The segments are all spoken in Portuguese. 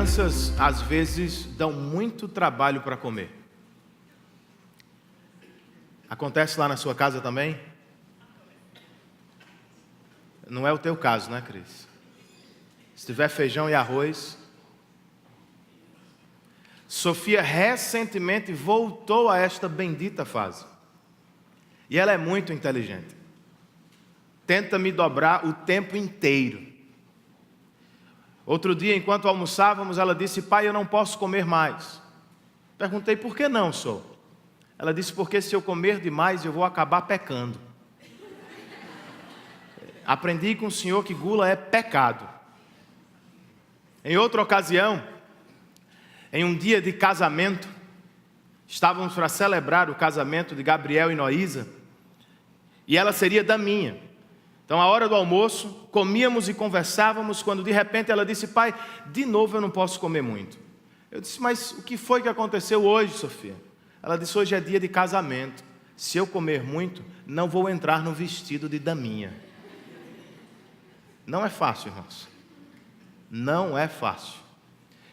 crianças, às vezes, dão muito trabalho para comer. Acontece lá na sua casa também? Não é o teu caso, né, Cris? Se tiver feijão e arroz... Sofia recentemente voltou a esta bendita fase. E ela é muito inteligente. Tenta me dobrar o tempo inteiro. Outro dia, enquanto almoçávamos, ela disse: pai, eu não posso comer mais. Perguntei: por que não, sou? Ela disse: porque se eu comer demais, eu vou acabar pecando. Aprendi com o senhor que gula é pecado. Em outra ocasião, em um dia de casamento, estávamos para celebrar o casamento de Gabriel e Noísa, e ela seria daminha. Então, à hora do almoço, comíamos e conversávamos, quando de repente ela disse: pai, de novo eu não posso comer muito. Eu disse: mas o que foi que aconteceu hoje, Sofia? Ela disse: hoje é dia de casamento. Se eu comer muito, não vou entrar no vestido de daminha. Não é fácil, irmãos. Não é fácil.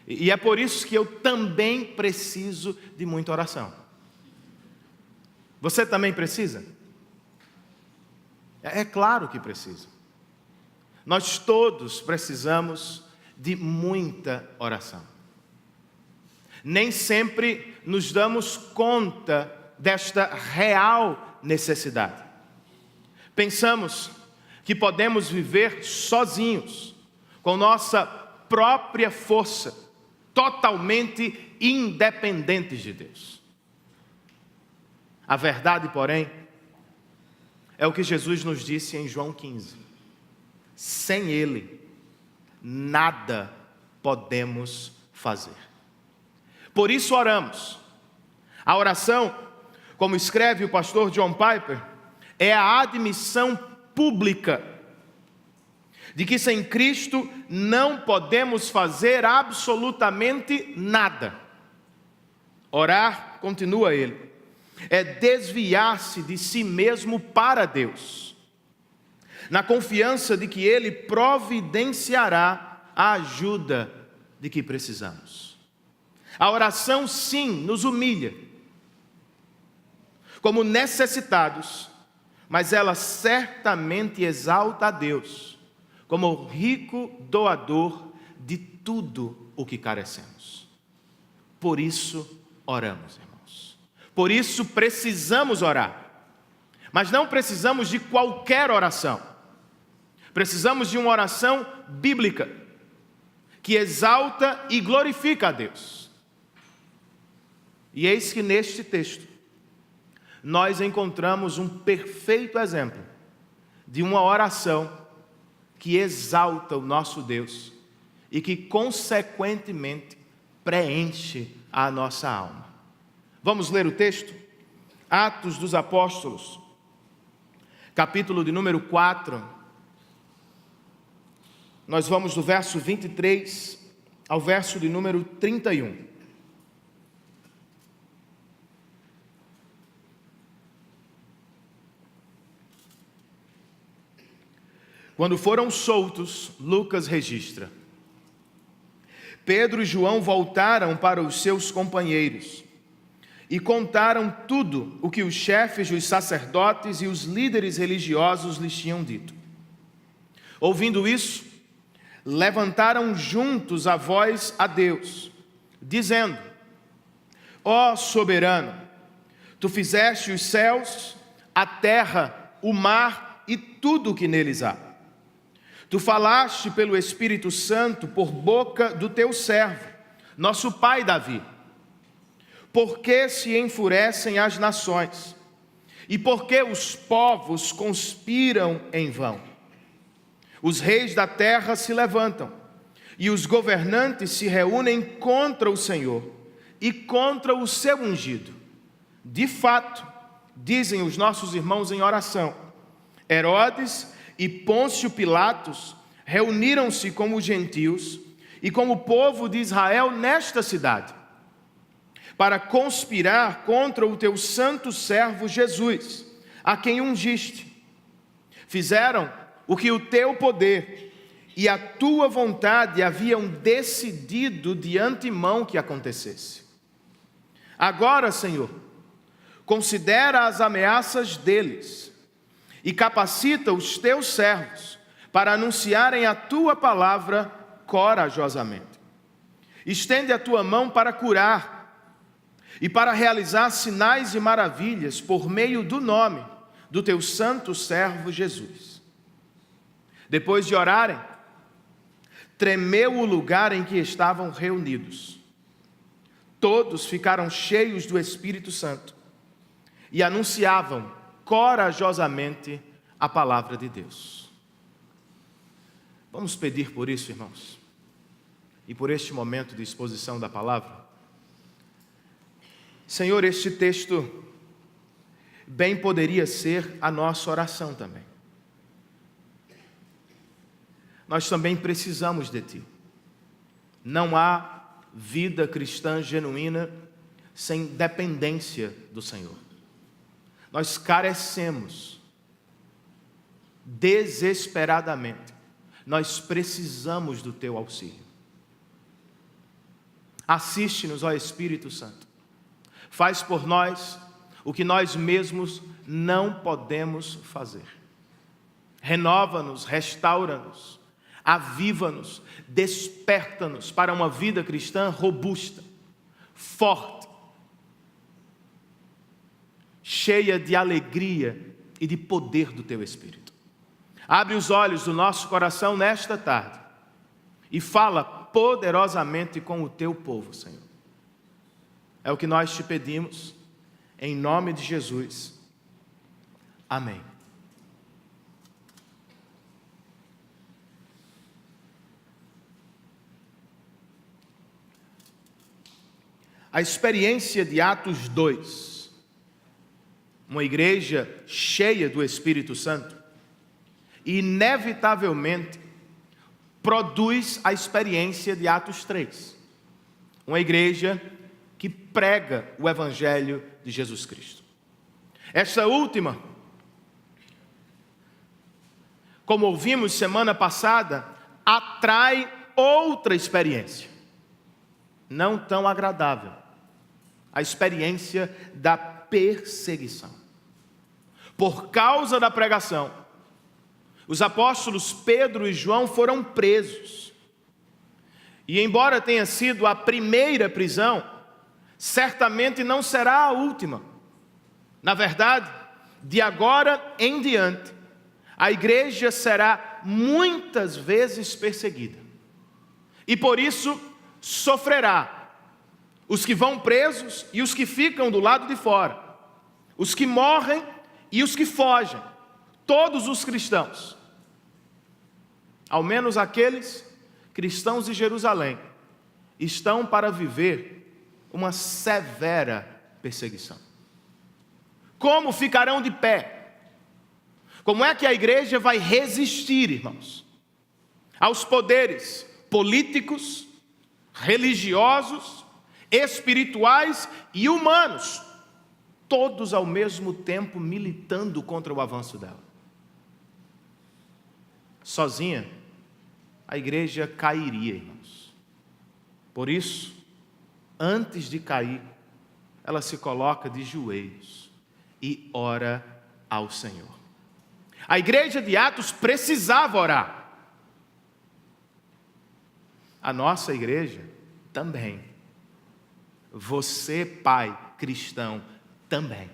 E é por isso que eu também preciso de muita oração. Você também precisa? É claro que precisa. Nós todos precisamos de muita oração. Nem sempre nos damos conta desta real necessidade. Pensamos que podemos viver sozinhos, com nossa própria força, totalmente independentes de Deus. A verdade, porém, é o que Jesus nos disse em João 15. Sem Ele, nada podemos fazer. Por isso oramos. A oração, como escreve o pastor John Piper, é a admissão pública de que sem Cristo não podemos fazer absolutamente nada. Orar, continua ele, é desviar-se de si mesmo para Deus, na confiança de que Ele providenciará a ajuda de que precisamos. A oração, sim, nos humilha como necessitados, mas ela certamente exalta a Deus como o rico doador de tudo o que carecemos. Por isso oramos, irmãos. Por isso precisamos orar. Mas não precisamos de qualquer oração. Precisamos de uma oração bíblica, que exalta e glorifica a Deus. E eis que neste texto, nós encontramos um perfeito exemplo de uma oração que exalta o nosso Deus e que, consequentemente, preenche a nossa alma. Vamos ler o texto? Atos dos Apóstolos, capítulo de número 4. Nós vamos do verso 23 ao verso de número 31. Quando foram soltos, Lucas registra: Pedro e João voltaram para os seus companheiros e contaram tudo o que os chefes dos sacerdotes e os líderes religiosos lhes tinham dito. Ouvindo isso, levantaram juntos a voz a Deus, dizendo: Ó soberano, tu fizeste os céus, a terra, o mar e tudo o que neles há. Tu falaste pelo Espírito Santo por boca do teu servo, nosso pai Davi. Por que se enfurecem as nações? E por que os povos conspiram em vão? Os reis da terra se levantam, e os governantes se reúnem contra o Senhor e contra o seu ungido. De fato, dizem os nossos irmãos em oração, Herodes e Pôncio Pilatos reuniram-se com os gentios e com o povo de Israel nesta cidade, para conspirar contra o teu santo servo Jesus, a quem ungiste. Fizeram o que o teu poder e a tua vontade haviam decidido de antemão que acontecesse. Agora, Senhor, considera as ameaças deles e capacita os teus servos para anunciarem a tua palavra corajosamente. Estende a tua mão para curar e para realizar sinais e maravilhas por meio do nome do teu santo servo Jesus. Depois de orarem, tremeu o lugar em que estavam reunidos. Todos ficaram cheios do Espírito Santo e anunciavam corajosamente a palavra de Deus. Vamos pedir por isso, irmãos, e por este momento de exposição da palavra. Senhor, este texto bem poderia ser a nossa oração também. Nós também precisamos de Ti. Não há vida cristã genuína sem dependência do Senhor. Nós carecemos desesperadamente. Nós precisamos do Teu auxílio. Assiste-nos, ó Espírito Santo. Faz por nós o que nós mesmos não podemos fazer. Renova-nos, restaura-nos, aviva-nos, desperta-nos para uma vida cristã robusta, forte, cheia de alegria e de poder do Teu Espírito. Abre os olhos do nosso coração nesta tarde e fala poderosamente com o Teu povo, Senhor. É o que nós Te pedimos, em nome de Jesus. Amém. A experiência de Atos 2, uma igreja cheia do Espírito Santo, inevitavelmente produz a experiência de Atos 3, uma igreja que prega o Evangelho de Jesus Cristo. Esta última, como ouvimos semana passada, atrai outra experiência, não tão agradável, a experiência da perseguição. Por causa da pregação, os apóstolos Pedro e João foram presos. E embora tenha sido a primeira prisão, certamente não será a última. Na verdade, de agora em diante, a igreja será muitas vezes perseguida. E por isso sofrerá os que vão presos e os que ficam do lado de fora, os que morrem e os que fogem, todos os cristãos, ao menos aqueles cristãos de Jerusalém, estão para viver uma severa perseguição. Como ficarão de pé? Como é que a igreja vai resistir, irmãos, aos poderes políticos, religiosos, espirituais e humanos, todos ao mesmo tempo militando contra o avanço dela? Sozinha, a igreja cairia, irmãos. Por isso, antes de cair, ela se coloca de joelhos e ora ao Senhor. A igreja de Atos precisava orar. A nossa igreja também. Você, pai cristão, também.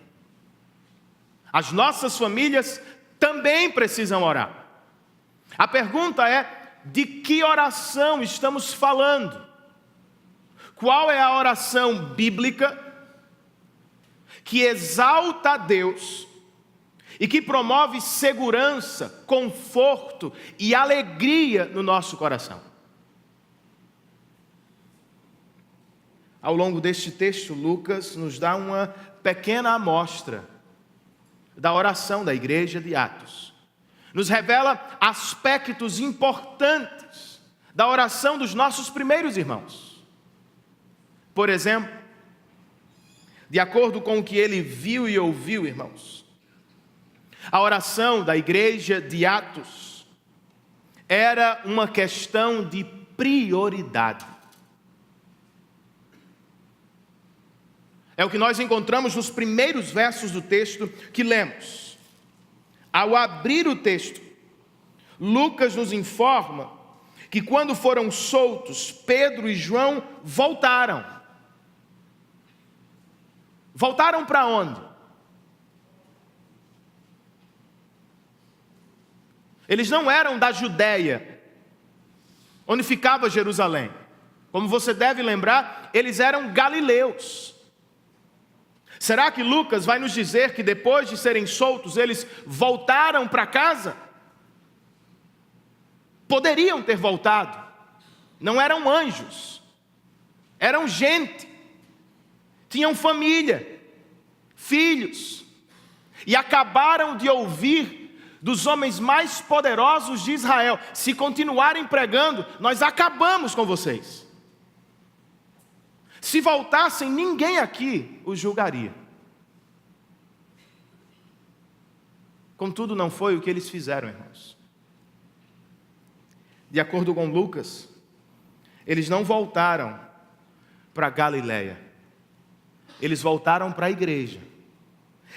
As nossas famílias também precisam orar. A pergunta é: de que oração estamos falando? Qual é a oração bíblica que exalta a Deus e que promove segurança, conforto e alegria no nosso coração? Ao longo deste texto, Lucas nos dá uma pequena amostra da oração da igreja de Atos. Nos revela aspectos importantes da oração dos nossos primeiros irmãos. Por exemplo, de acordo com o que ele viu e ouviu, irmãos, a oração da igreja de Atos era uma questão de prioridade. É o que nós encontramos nos primeiros versos do texto que lemos. Ao abrir o texto, Lucas nos informa que quando foram soltos, Pedro e João voltaram. Voltaram para onde? Eles não eram da Judéia, onde ficava Jerusalém. Como você deve lembrar, eles eram galileus. Será que Lucas vai nos dizer que depois de serem soltos, eles voltaram para casa? Poderiam ter voltado. Não eram anjos. Eram gente. Tinham família, filhos. E acabaram de ouvir dos homens mais poderosos de Israel: se continuarem pregando, nós acabamos com vocês. Se voltassem, ninguém aqui os julgaria. Contudo, não foi o que eles fizeram, irmãos. De acordo com Lucas, eles não voltaram para Galiléia. Eles voltaram para a igreja.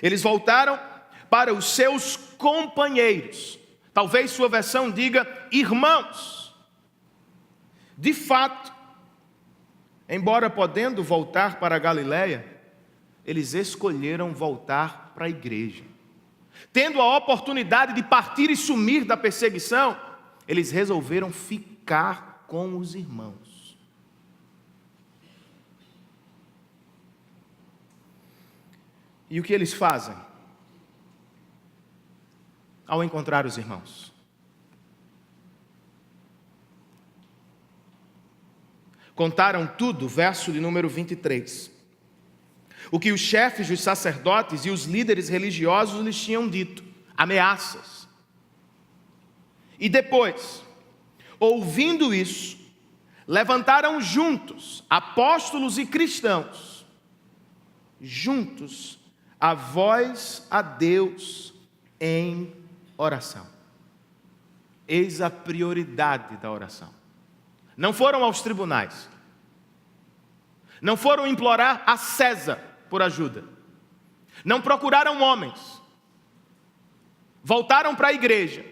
Eles voltaram para os seus companheiros. Talvez sua versão diga irmãos. De fato, embora podendo voltar para a Galiléia, eles escolheram voltar para a igreja. Tendo a oportunidade de partir e sumir da perseguição, eles resolveram ficar com os irmãos. E o que eles fazem ao encontrar os irmãos? Contaram tudo, verso de número 23. O que os chefes dos sacerdotes e os líderes religiosos lhes tinham dito, ameaças. E depois, ouvindo isso, levantaram juntos, apóstolos e cristãos, juntos, a voz a Deus em oração. Eis a prioridade da oração. Não foram aos tribunais. Não foram implorar a César por ajuda. Não procuraram homens. Voltaram para a igreja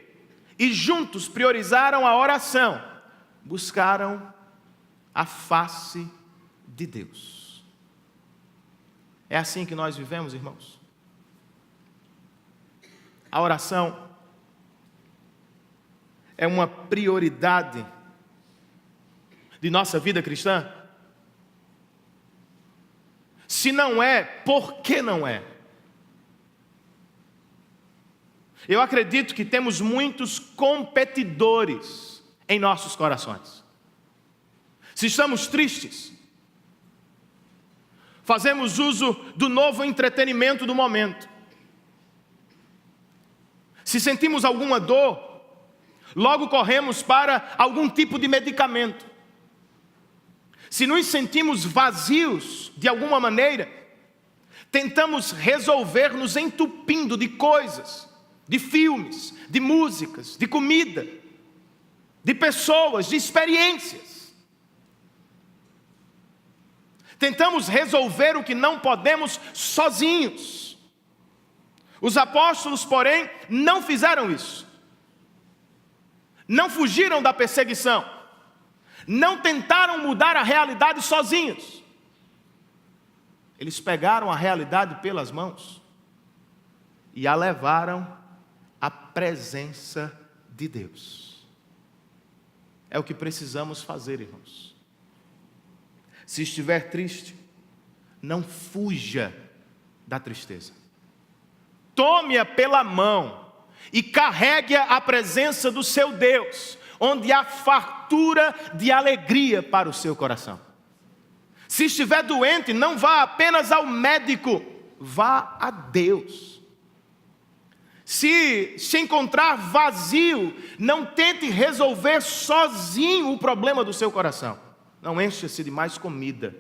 e juntos priorizaram a oração. Buscaram a face de Deus. É assim que nós vivemos, irmãos. A oração é uma prioridade de nossa vida cristã? Se não é, por que não é? Eu acredito que temos muitos competidores em nossos corações. Se estamos tristes, fazemos uso do novo entretenimento do momento. Se sentimos alguma dor, logo corremos para algum tipo de medicamento. Se nos sentimos vazios de alguma maneira, tentamos resolver nos entupindo de coisas, de filmes, de músicas, de comida, de pessoas, de experiências. Tentamos resolver o que não podemos sozinhos. Os apóstolos, porém, não fizeram isso. Não fugiram da perseguição. Não tentaram mudar a realidade sozinhos. Eles pegaram a realidade pelas mãos e a levaram à presença de Deus. É o que precisamos fazer, irmãos. Se estiver triste, não fuja da tristeza. Tome-a pela mão e carregue-a à presença do seu Deus, onde há fartura de alegria para o seu coração. Se estiver doente, não vá apenas ao médico, vá a Deus. Se encontrar vazio, não tente resolver sozinho o problema do seu coração. Não encha-se de mais comida,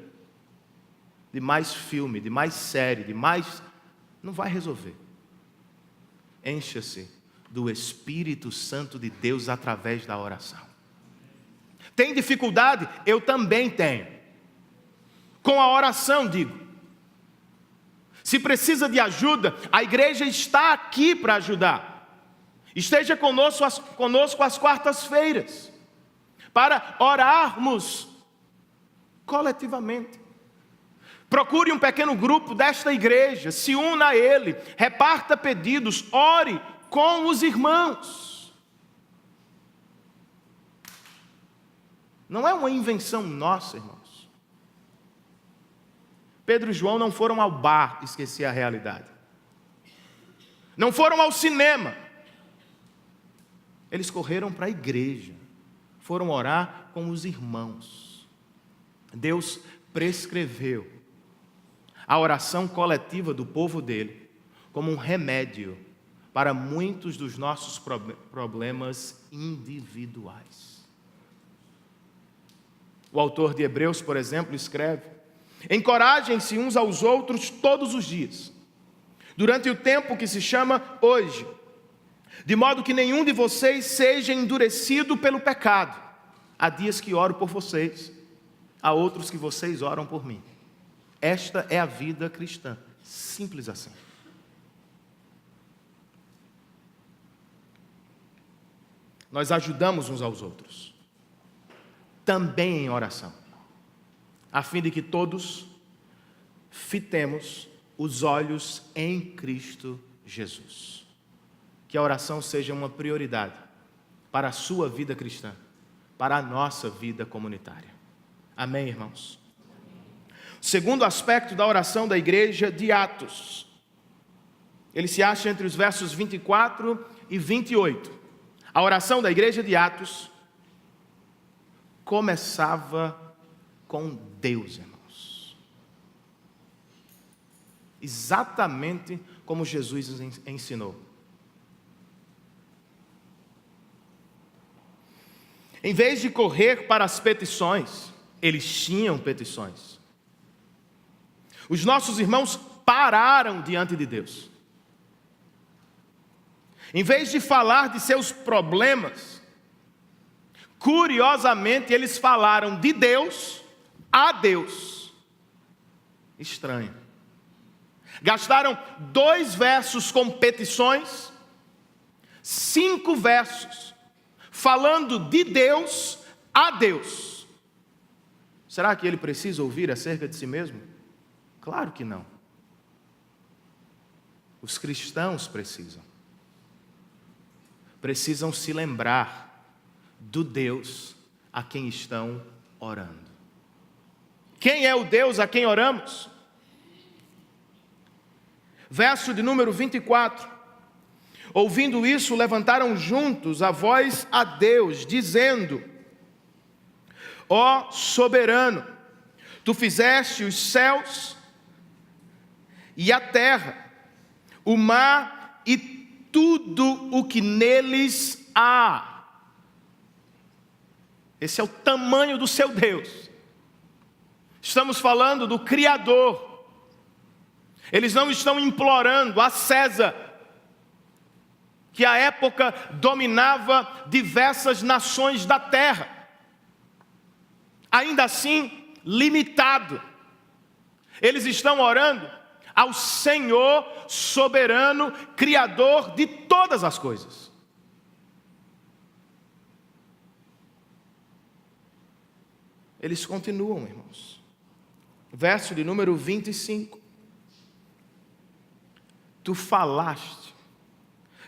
de mais filme, de mais série, de mais... Não vai resolver. Encha-se do Espírito Santo de Deus através da oração. Tem dificuldade? Eu também tenho. Com a oração, digo. Se precisa de ajuda, a igreja está aqui para ajudar. Esteja conosco às quartas-feiras, para orarmos coletivamente. Procure um pequeno grupo desta igreja, se una a ele, reparta pedidos, ore com os irmãos. Não é uma invenção nossa, irmãos. Pedro e João não foram ao bar esquecer a realidade. Não foram ao cinema. Eles correram para a igreja. Foram orar com os irmãos. Deus prescreveu a oração coletiva do povo dele como um remédio para muitos dos nossos problemas individuais. O autor de Hebreus, por exemplo, escreve: encorajem-se uns aos outros todos os dias, durante o tempo que se chama hoje, de modo que nenhum de vocês seja endurecido pelo pecado. Há dias que oro por vocês, há outros que vocês oram por mim. Esta é a vida cristã, simples assim. Nós ajudamos uns aos outros, também em oração, a fim de que todos fitemos os olhos em Cristo Jesus. Que a oração seja uma prioridade para a sua vida cristã, para a nossa vida comunitária. Amém, irmãos? O segundo aspecto da oração da igreja de Atos, ele se acha entre os versos 24 e 28. A oração da igreja de Atos começava com Deus, irmãos. Exatamente como Jesus ensinou. Em vez de correr para as petições, eles tinham petições. Os nossos irmãos pararam diante de Deus. Em vez de falar de seus problemas, curiosamente eles falaram de Deus a Deus. Estranho. Gastaram 2 versos com petições, 5 versos falando de Deus a Deus. Será que ele precisa ouvir acerca de si mesmo? Claro que não. Os cristãos precisam se lembrar do Deus a quem estão orando. Quem é o Deus a quem oramos? Verso de número 24. Ouvindo isso, levantaram juntos a voz a Deus, dizendo: ó soberano, tu fizeste os céus e a terra, o mar e tudo o que neles há. Esse é o tamanho do seu Deus. Estamos falando do Criador. Eles não estão implorando a César, que à época dominava diversas nações da terra. Ainda assim, limitado. Eles estão orando ao Senhor soberano, Criador de todas as coisas. Eles continuam, irmãos. Verso de número 25. Tu falaste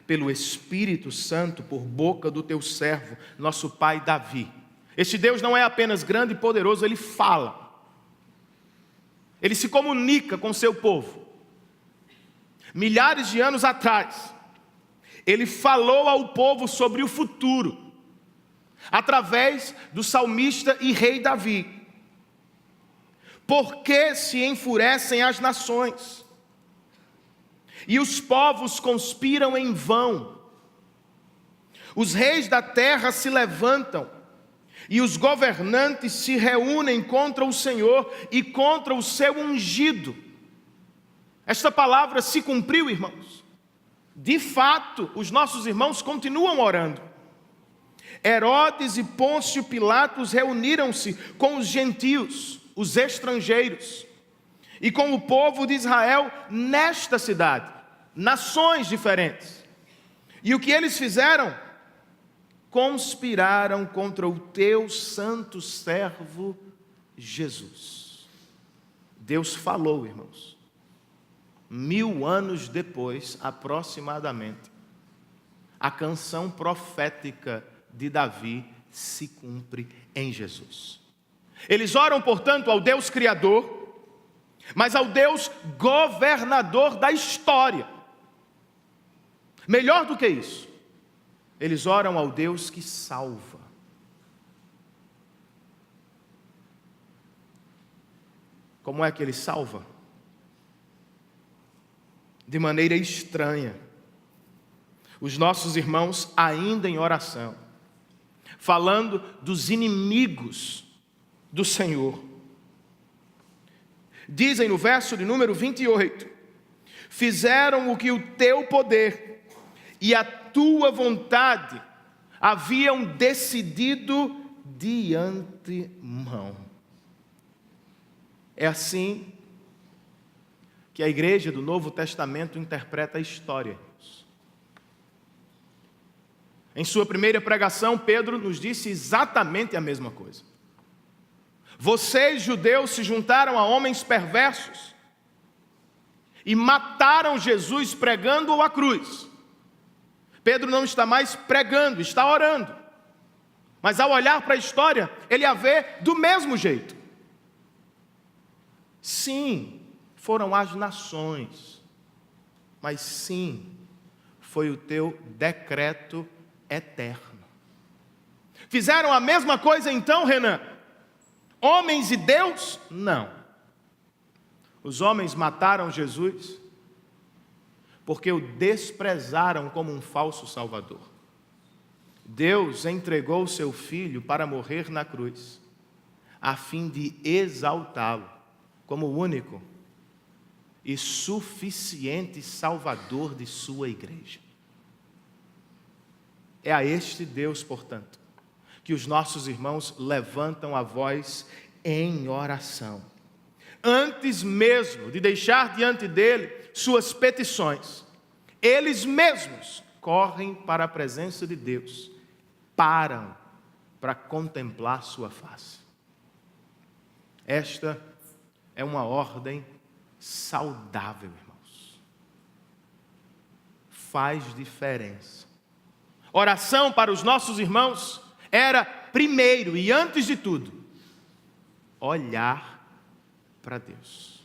pelo Espírito Santo por boca do teu servo, nosso pai Davi. Este Deus não é apenas grande e poderoso, ele fala. Ele se comunica com seu povo. Milhares de anos atrás, ele falou ao povo sobre o futuro, através do salmista e rei Davi. Por que se enfurecem as nações? E os povos conspiram em vão. Os reis da terra se levantam, e os governantes se reúnem contra o Senhor e contra o seu ungido. Esta palavra se cumpriu, irmãos. De fato, os nossos irmãos continuam orando. Herodes e Pôncio Pilatos reuniram-se com os gentios, os estrangeiros, e com o povo de Israel nesta cidade, nações diferentes. E o que eles fizeram? Conspiraram contra o teu santo servo Jesus. Deus falou, irmãos. 1000 anos depois, aproximadamente, a canção profética de Davi se cumpre em Jesus. Eles oram, portanto, ao Deus Criador, mas ao Deus governador da história. Melhor do que isso, eles oram ao Deus que salva. Como é que Ele salva? De maneira estranha. Os nossos irmãos ainda em oração, falando dos inimigos do Senhor. Dizem no verso de número 28, fizeram o que o teu poder e a tua vontade haviam decidido de antemão. É assim que a igreja do Novo Testamento interpreta a história. Em sua primeira pregação, Pedro nos disse exatamente a mesma coisa. Vocês, judeus, se juntaram a homens perversos e mataram Jesus pregando-o à cruz. Pedro não está mais pregando, está orando. Mas ao olhar para a história, ele a vê do mesmo jeito. Sim, foram as nações, mas sim, foi o teu decreto eterno. Fizeram a mesma coisa então, Renan? Homens e Deus? Não. Os homens mataram Jesus porque o desprezaram como um falso salvador. Deus entregou o seu filho para morrer na cruz, a fim de exaltá-lo como o único e suficiente salvador de sua igreja. É a este Deus, portanto, que os nossos irmãos levantam a voz em oração. Antes mesmo de deixar diante dele suas petições, eles mesmos correm para a presença de Deus, param para contemplar sua face. Esta é uma ordem saudável, irmãos. Faz diferença. Oração para os nossos irmãos era, primeiro e antes de tudo, olhar para Deus.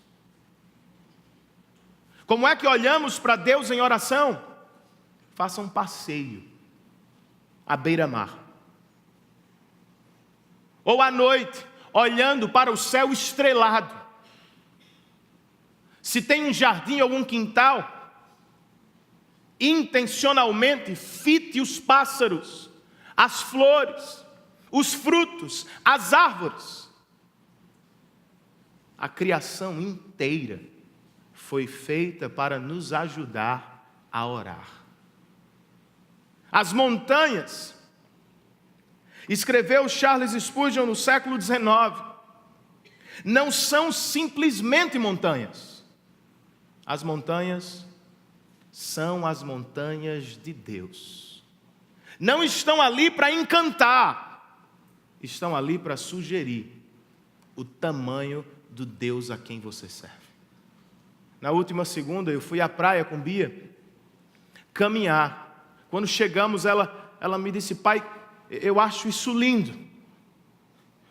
Como é que olhamos para Deus em oração? Faça um passeio à beira-mar. Ou à noite, olhando para o céu estrelado. Se tem um jardim ou um quintal, intencionalmente fite os pássaros, as flores, os frutos, as árvores. A criação inteira foi feita para nos ajudar a orar. As montanhas, escreveu Charles Spurgeon no século XIX, não são simplesmente montanhas. As montanhas são as montanhas de Deus. Não estão ali para encantar, estão ali para sugerir o tamanho do Deus a quem você serve. Na última segunda, eu fui à praia com Bia, caminhar. Quando chegamos, ela me disse: pai, eu acho isso lindo.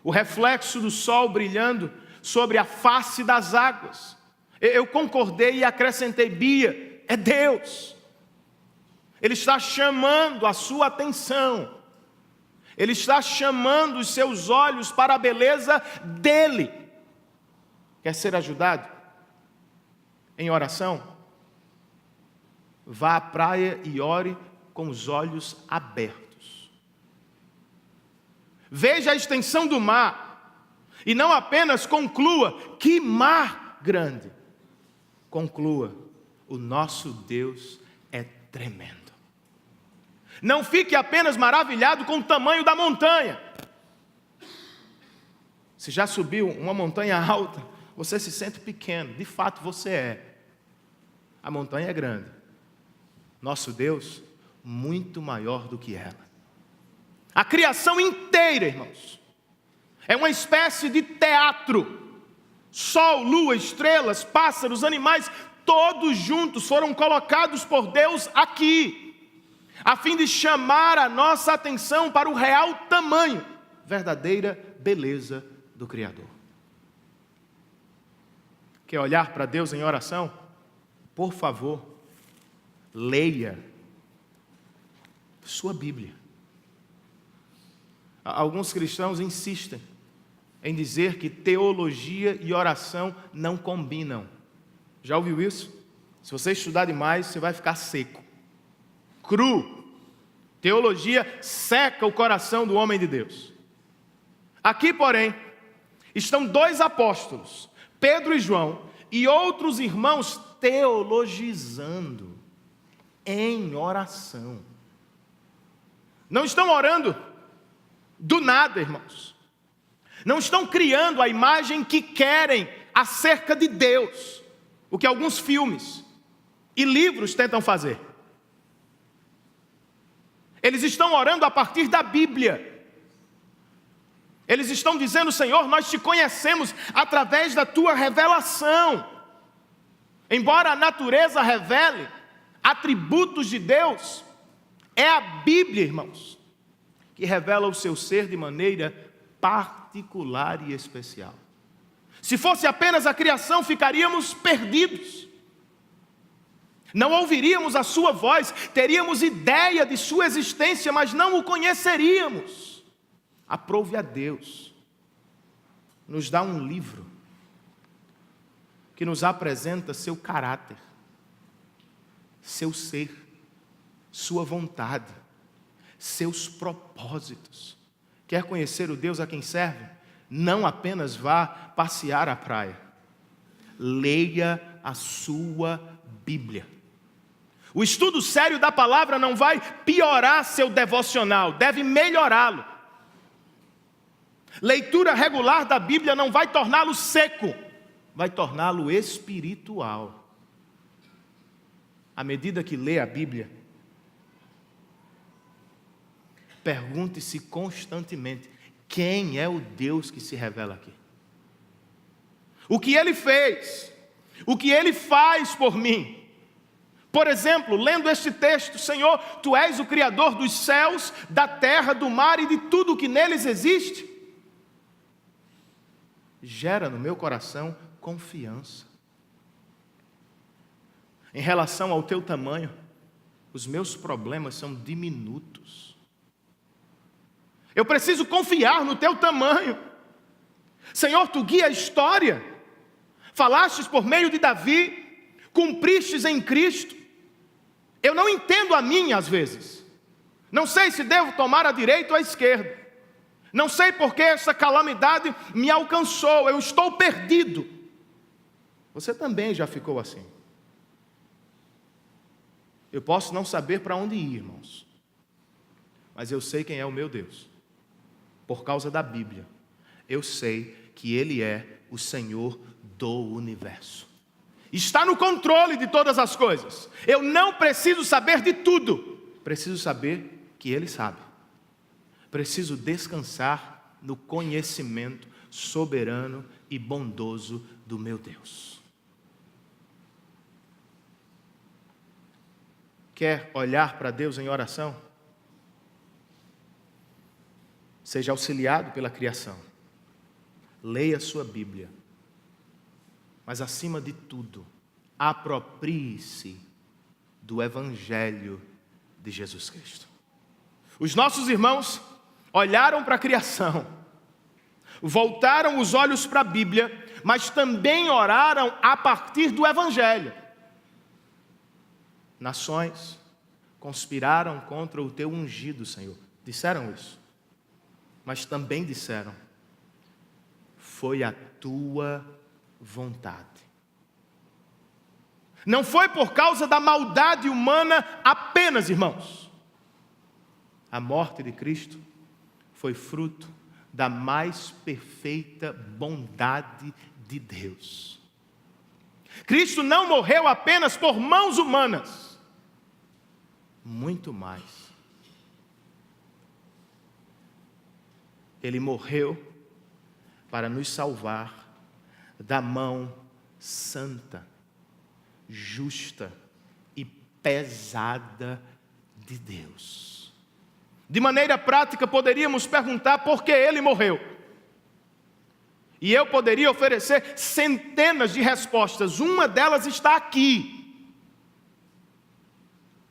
O reflexo do sol brilhando sobre a face das águas. Eu concordei e acrescentei: Bia, é Deus. Ele está chamando a sua atenção. Ele está chamando os seus olhos para a beleza dele. Quer ser ajudado em oração? Vá à praia e ore com os olhos abertos. Veja a extensão do mar e não apenas conclua: que mar grande. Conclua: o nosso Deus é tremendo. Não fique apenas maravilhado com o tamanho da montanha. Se já subiu uma montanha alta, você se sente pequeno. De fato você é. A montanha é grande. Nosso Deus, muito maior do que ela. A criação inteira, irmãos, é uma espécie de teatro. Sol, lua, estrelas, pássaros, animais, todos juntos foram colocados por Deus aqui, a fim de chamar a nossa atenção para o real tamanho, verdadeira beleza do Criador. Quer olhar para Deus em oração? Por favor, leia sua Bíblia. Alguns cristãos insistem em dizer que teologia e oração não combinam. Já ouviu isso? Se você estudar demais, você vai ficar seco, cru. Teologia seca o coração do homem de Deus. Aqui, porém, estão dois apóstolos, Pedro e João, e outros irmãos teologizando em oração. Não estão orando do nada, irmãos. Não estão criando a imagem que querem acerca de Deus, o que alguns filmes e livros tentam fazer. Eles estão orando a partir da Bíblia. Eles estão dizendo: Senhor, nós te conhecemos através da tua revelação. Embora a natureza revele atributos de Deus, é a Bíblia, irmãos, que revela o seu ser de maneira particular e especial. Se fosse apenas a criação, ficaríamos perdidos. Não ouviríamos a sua voz, teríamos ideia de sua existência, mas não o conheceríamos. Aprove a Deus nos dá um livro que nos apresenta seu caráter, seu ser, sua vontade, seus propósitos. Quer conhecer o Deus a quem serve? Não apenas vá passear à praia. Leia a sua Bíblia. O estudo sério da palavra não vai piorar seu devocional, deve melhorá-lo. Leitura regular da Bíblia não vai torná-lo seco, vai torná-lo espiritual. À medida que lê a Bíblia, pergunte-se constantemente: quem é o Deus que se revela aqui? O que Ele fez? O que Ele faz por mim? Por exemplo, lendo este texto: Senhor, Tu és o Criador dos céus, da terra, do mar e de tudo o que neles existe. Gera no meu coração confiança. Em relação ao Teu tamanho, os meus problemas são diminutos. Eu preciso confiar no Teu tamanho. Senhor, Tu guia a história. Falastes por meio de Davi, cumpristes em Cristo. Eu não entendo a minha às vezes. Não sei se devo tomar a direita ou a esquerda. Não sei por que essa calamidade me alcançou. Eu estou perdido. Você também já ficou assim. Eu posso não saber para onde ir, irmãos, mas eu sei quem é o meu Deus. Por causa da Bíblia, eu sei que Ele é o Senhor do universo. Está no controle de todas as coisas. Eu não preciso saber de tudo. Preciso saber que Ele sabe. Preciso descansar no conhecimento soberano e bondoso do meu Deus. Quer olhar para Deus em oração? Seja auxiliado pela criação. Leia a sua Bíblia. Mas, acima de tudo, aproprie-se do Evangelho de Jesus Cristo. Os nossos irmãos olharam para a criação, voltaram os olhos para a Bíblia, mas também oraram a partir do Evangelho. Nações conspiraram contra o Teu ungido, Senhor. Disseram isso. Mas também disseram: foi a Tua vontade. Não foi por causa da maldade humana apenas, irmãos. A morte de Cristo foi fruto da mais perfeita bondade de Deus. Cristo não morreu apenas por mãos humanas, muito mais. Ele morreu para nos salvar da mão santa, justa e pesada de Deus. De maneira prática, poderíamos perguntar por que ele morreu. E eu poderia oferecer centenas de respostas. Uma delas está aqui.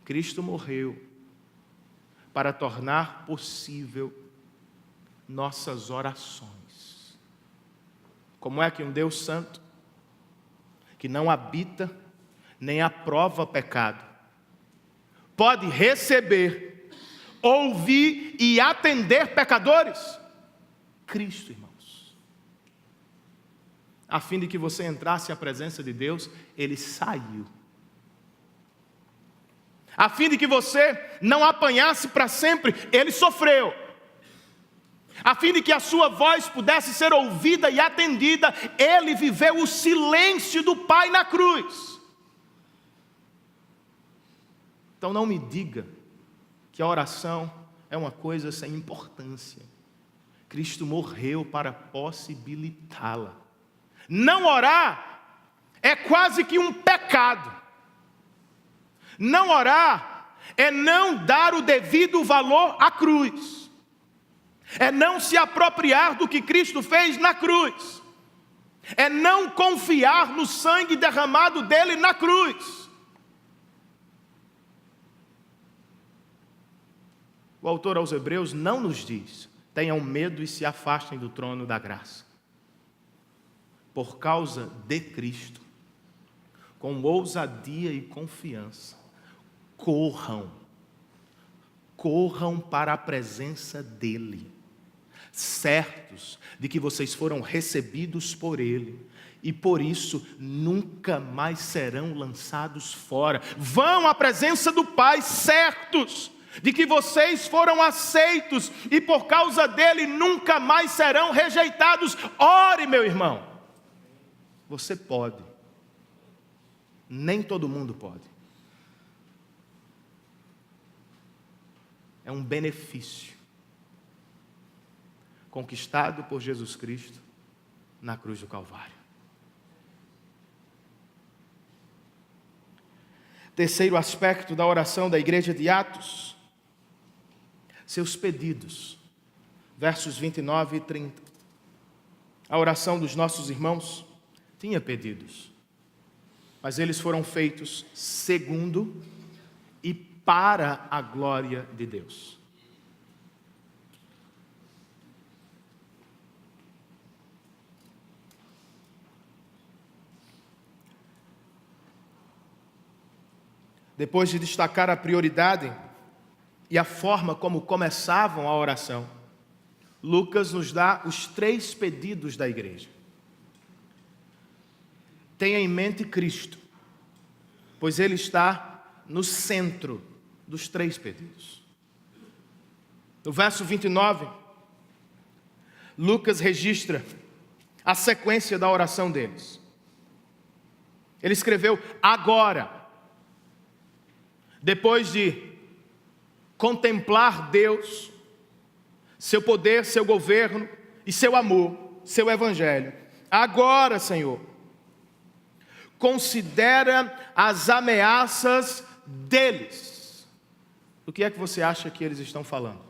Cristo morreu para tornar possível nossas orações. Como é que um Deus santo, que não habita nem aprova pecado, pode receber, ouvir e atender pecadores? Cristo, irmãos. A fim de que você entrasse à presença de Deus, ele saiu. A fim de que você não apanhasse para sempre, ele sofreu. A fim de que a sua voz pudesse ser ouvida e atendida, ele viveu o silêncio do Pai na cruz. Então não me diga que a oração é uma coisa sem importância. Cristo morreu para possibilitá-la. Não orar é quase que um pecado. Não orar é não dar o devido valor à cruz. É não se apropriar do que Cristo fez na cruz. É não confiar no sangue derramado dele na cruz. O autor aos Hebreus não nos diz: tenham medo e se afastem do trono da graça. Por causa de Cristo, com ousadia e confiança, corram para a presença dele, certos de que vocês foram recebidos por ele, e por isso nunca mais serão lançados fora. Vão à presença do Pai, certos de que vocês foram aceitos, e por causa dele nunca mais serão rejeitados. Ore, meu irmão. Você pode. Nem todo mundo pode. É um benefício conquistado por Jesus Cristo na cruz do Calvário. Terceiro aspecto da oração da igreja de Atos: seus pedidos. Versos 29 e 30. A oração dos nossos irmãos tinha pedidos, mas eles foram feitos segundo e para a glória de Deus. Depois de destacar a prioridade e a forma como começavam a oração, Lucas nos dá os 3 pedidos da igreja. Tenha em mente Cristo, pois ele está no centro dos 3 pedidos. No verso 29, Lucas registra a sequência da oração deles. Ele escreveu: agora, depois de contemplar Deus, seu poder, seu governo e seu amor, seu evangelho, agora, Senhor, considera as ameaças deles. Do que é que você acha que eles estão falando?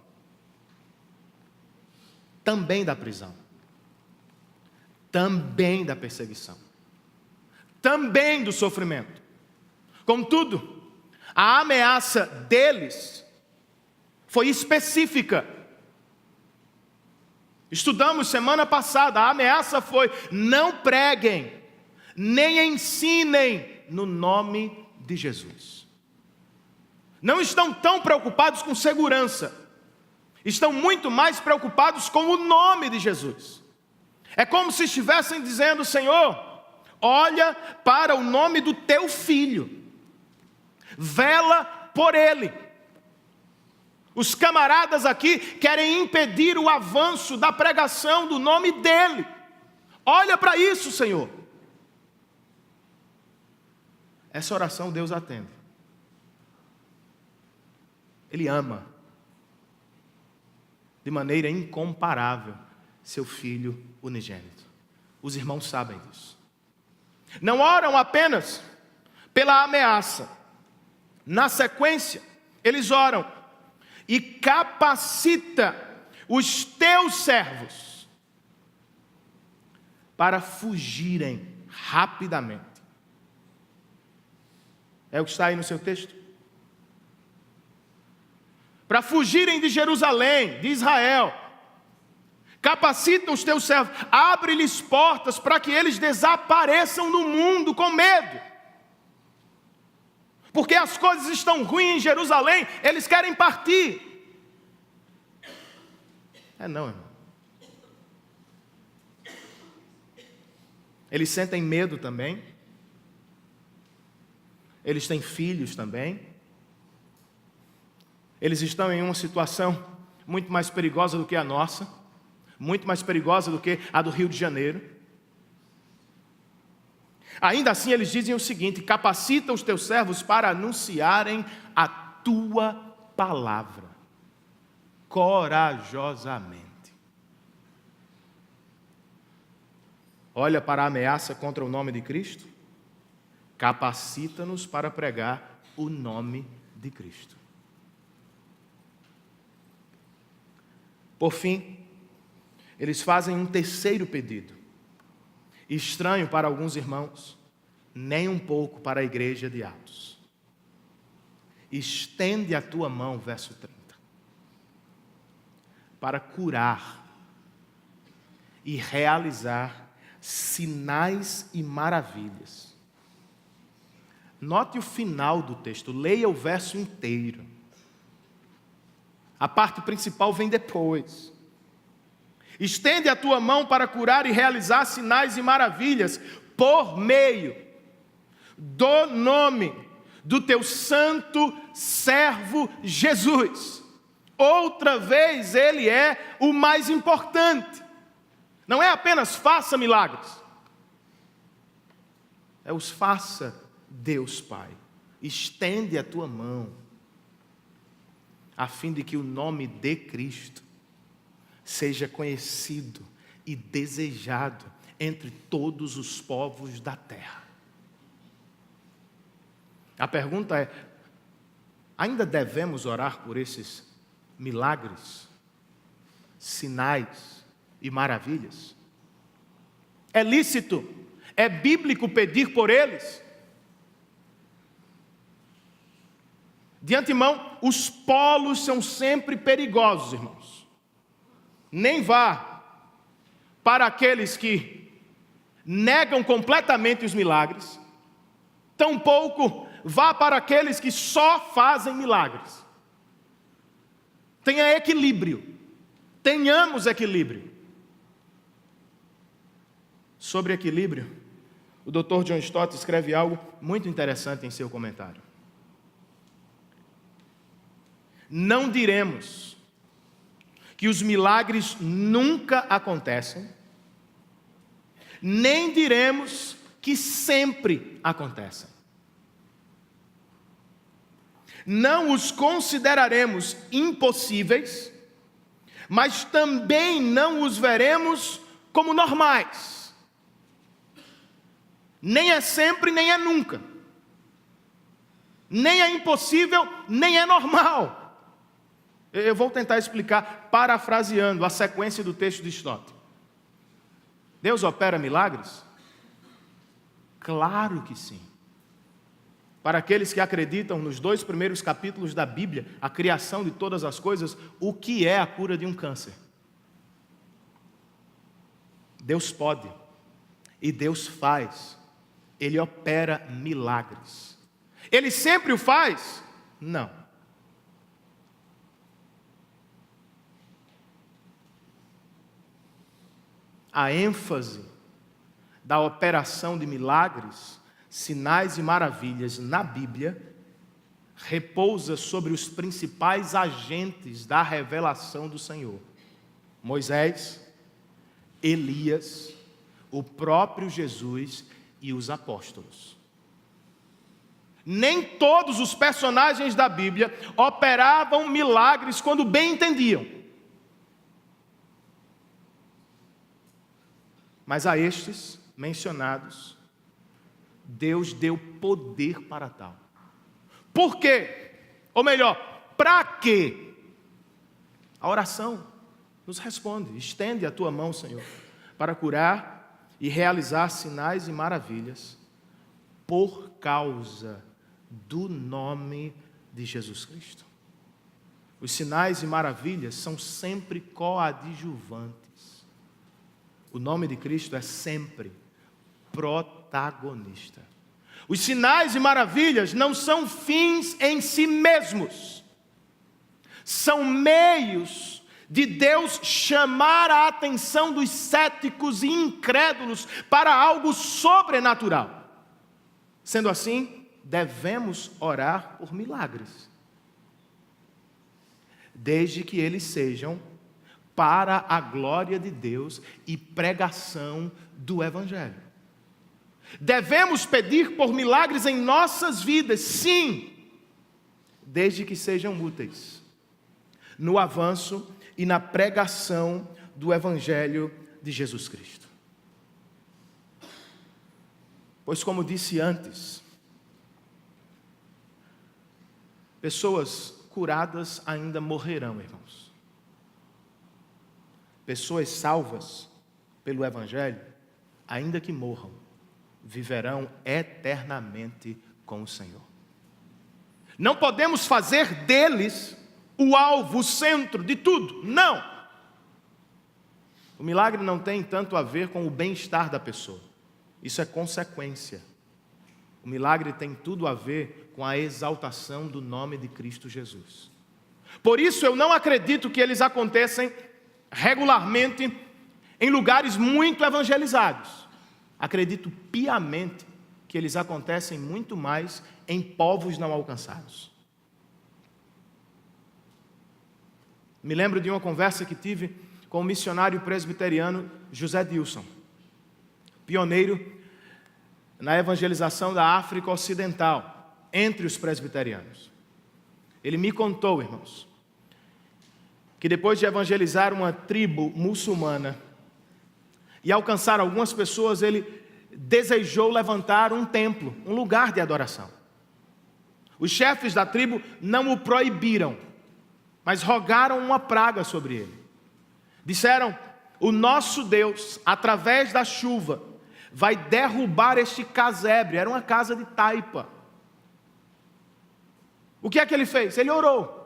Também da prisão, também da perseguição, também do sofrimento. Contudo, a ameaça deles foi específica. Estudamos semana passada, a ameaça foi: não preguem, nem ensinem no nome de Jesus. Não estão tão preocupados com segurança, estão muito mais preocupados com o nome de Jesus. É como se estivessem dizendo: Senhor, olha para o nome do teu filho, vela por ele. Os camaradas aqui querem impedir o avanço da pregação do nome dele. Olha para isso, Senhor. Essa oração Deus atende. Ele ama de maneira incomparável seu Filho unigênito. Os irmãos sabem disso. Não oram apenas pela ameaça. Na sequência, eles oram: e capacita os teus servos para fugirem rapidamente. É o que está aí no seu texto? Para fugirem de Jerusalém, de Israel. Capacita os teus servos, abre-lhes portas para que eles desapareçam no mundo com medo. Porque as coisas estão ruins em Jerusalém, eles querem partir. Não, irmão. Eles sentem medo também. Eles têm filhos também. Eles estão em uma situação muito mais perigosa do que a nossa, muito mais perigosa do que a do Rio de Janeiro. Ainda assim, eles dizem o seguinte: capacita os teus servos para anunciarem a tua palavra, corajosamente. Olha para a ameaça contra o nome de Cristo, capacita-nos para pregar o nome de Cristo. Por fim, eles fazem um terceiro pedido, estranho para alguns irmãos, nem um pouco para a igreja de Atos. Estende a tua mão, verso 30, para curar e realizar sinais e maravilhas. Note o final do texto, leia o verso inteiro. A parte principal vem depois. Estende a tua mão para curar e realizar sinais e maravilhas por meio do nome do teu santo servo Jesus. Outra vez ele é o mais importante. Não é apenas faça milagres. É os faça Deus Pai. Estende a tua mão, a fim de que o nome de Cristo seja conhecido e desejado entre todos os povos da terra. A pergunta é: ainda devemos orar por esses milagres, sinais e maravilhas? É lícito, é bíblico pedir por eles? De antemão, os polos são sempre perigosos, irmãos. Nem vá para aqueles que negam completamente os milagres, tampouco vá para aqueles que só fazem milagres. Tenha equilíbrio, tenhamos equilíbrio. Sobre equilíbrio, o Dr. John Stott escreve algo muito interessante em seu comentário. Não diremos que os milagres nunca acontecem, nem diremos que sempre acontecem. Não os consideraremos impossíveis, mas também não os veremos como normais. Nem é sempre, nem é nunca. Nem é impossível, nem é normal. Eu vou tentar explicar, parafraseando a sequência do texto de Stott. Deus opera milagres? Claro que sim. Para aqueles que acreditam nos 2 primeiros capítulos da Bíblia, a criação de todas as coisas, o que é a cura de um câncer? Deus pode e Deus faz. Ele opera milagres. Ele sempre o faz? Não. A ênfase da operação de milagres, sinais e maravilhas na Bíblia repousa sobre os principais agentes da revelação do Senhor: Moisés, Elias, o próprio Jesus e os apóstolos. Nem todos os personagens da Bíblia operavam milagres quando bem entendiam. Mas a estes mencionados, Deus deu poder para tal. Por quê? Ou melhor, para quê? A oração nos responde: estende a tua mão, Senhor, para curar e realizar sinais e maravilhas por causa do nome de Jesus Cristo. Os sinais e maravilhas são sempre coadjuvantes. O nome de Cristo é sempre protagonista. Os sinais e maravilhas não são fins em si mesmos. São meios de Deus chamar a atenção dos céticos e incrédulos para algo sobrenatural. Sendo assim, devemos orar por milagres, desde que eles sejam para a glória de Deus e pregação do Evangelho. Devemos pedir por milagres em nossas vidas, sim, desde que sejam úteis no avanço e na pregação do Evangelho de Jesus Cristo. Pois, como disse antes, pessoas curadas ainda morrerão, irmãos. Pessoas salvas pelo Evangelho, ainda que morram, viverão eternamente com o Senhor. Não podemos fazer deles o alvo, o centro de tudo. Não! O milagre não tem tanto a ver com o bem-estar da pessoa. Isso é consequência. O milagre tem tudo a ver com a exaltação do nome de Cristo Jesus. Por isso eu não acredito que eles acontecem regularmente em lugares muito evangelizados. Acredito piamente que eles acontecem muito mais em povos não alcançados. Me lembro de uma conversa que tive com o missionário presbiteriano José Dilson, pioneiro na evangelização da África Ocidental, entre os presbiterianos. Ele me contou, irmãos, que depois de evangelizar uma tribo muçulmana e alcançar algumas pessoas, ele desejou levantar um templo, um lugar de adoração. Os chefes da tribo não o proibiram, mas rogaram uma praga sobre ele. Disseram: o nosso Deus, através da chuva, vai derrubar este casebre. Era uma casa de taipa. O que é que ele fez? Ele orou.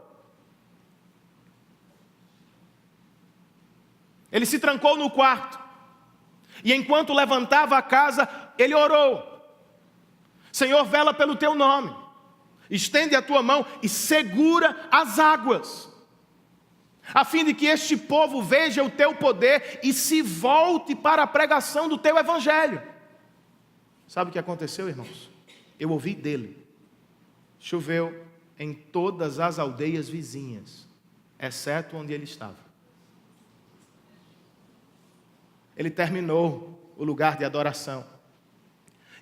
Ele se trancou no quarto. E enquanto levantava a casa, ele orou: Senhor, vela pelo teu nome. Estende a tua mão e segura as águas, a fim de que este povo veja o teu poder e se volte para a pregação do teu evangelho. Sabe o que aconteceu, irmãos? Eu ouvi dele. Choveu em todas as aldeias vizinhas, exceto onde ele estava. Ele terminou o lugar de adoração.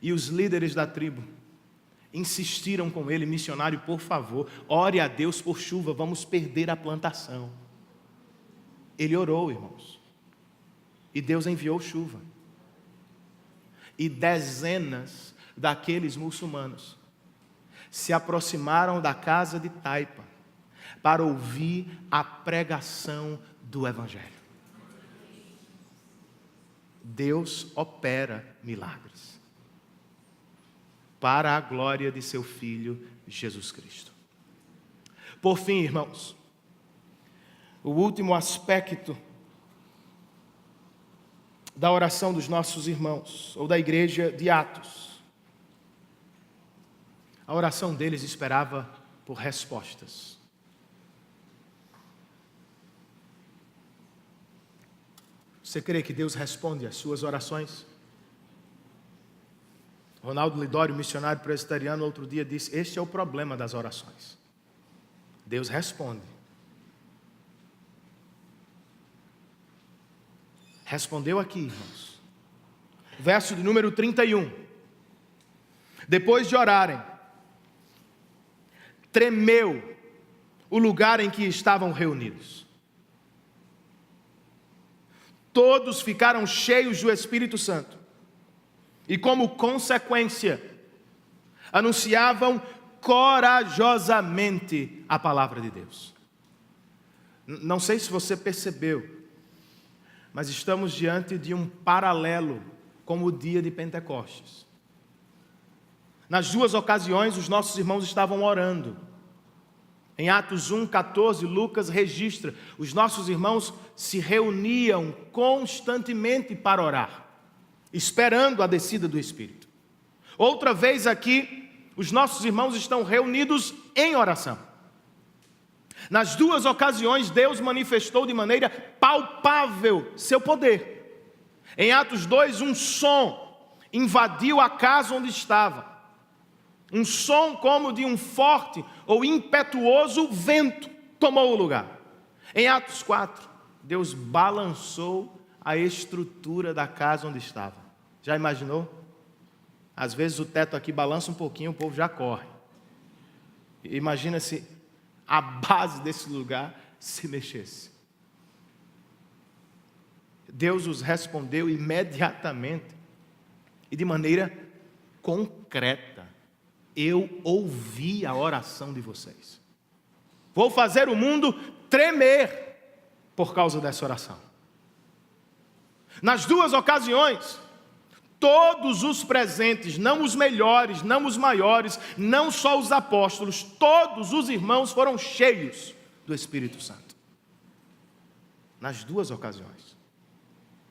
E os líderes da tribo insistiram com ele: missionário, por favor, ore a Deus por chuva, vamos perder a plantação. Ele orou, irmãos, e Deus enviou chuva. E dezenas daqueles muçulmanos se aproximaram da casa de taipa para ouvir a pregação do Evangelho. Deus opera milagres para a glória de seu Filho Jesus Cristo. Por fim, irmãos, o último aspecto da oração dos nossos irmãos, ou da igreja de Atos. A oração deles esperava por respostas. Você crê que Deus responde às suas orações? Ronaldo Lidório, missionário presbiteriano, outro dia disse: este é o problema das orações. Deus responde. Respondeu aqui, irmãos. Verso de número 31. Depois de orarem, tremeu o lugar em que estavam reunidos. Todos ficaram cheios do Espírito Santo e, como consequência, anunciavam corajosamente a palavra de Deus. Não sei se você percebeu, mas estamos diante de um paralelo com o dia de Pentecostes. Nas duas ocasiões, os nossos irmãos estavam orando. Em Atos 1:14, Lucas registra: os nossos irmãos se reuniam constantemente para orar, esperando a descida do Espírito. Outra vez aqui, os nossos irmãos estão reunidos em oração. Nas duas ocasiões, Deus manifestou de maneira palpável seu poder. Em Atos 2, um som invadiu a casa onde estava. Um som como de um forte ou impetuoso vento tomou o lugar. Em Atos 4, Deus balançou a estrutura da casa onde estava. Já imaginou? Às vezes o teto aqui balança um pouquinho, o povo já corre. Imagina se a base desse lugar se mexesse. Deus os respondeu imediatamente e de maneira concreta. Eu ouvi a oração de vocês. Vou fazer o mundo tremer por causa dessa oração. Nas duas ocasiões, todos os presentes, não os melhores, não os maiores, não só os apóstolos, todos os irmãos foram cheios do Espírito Santo. Nas duas ocasiões.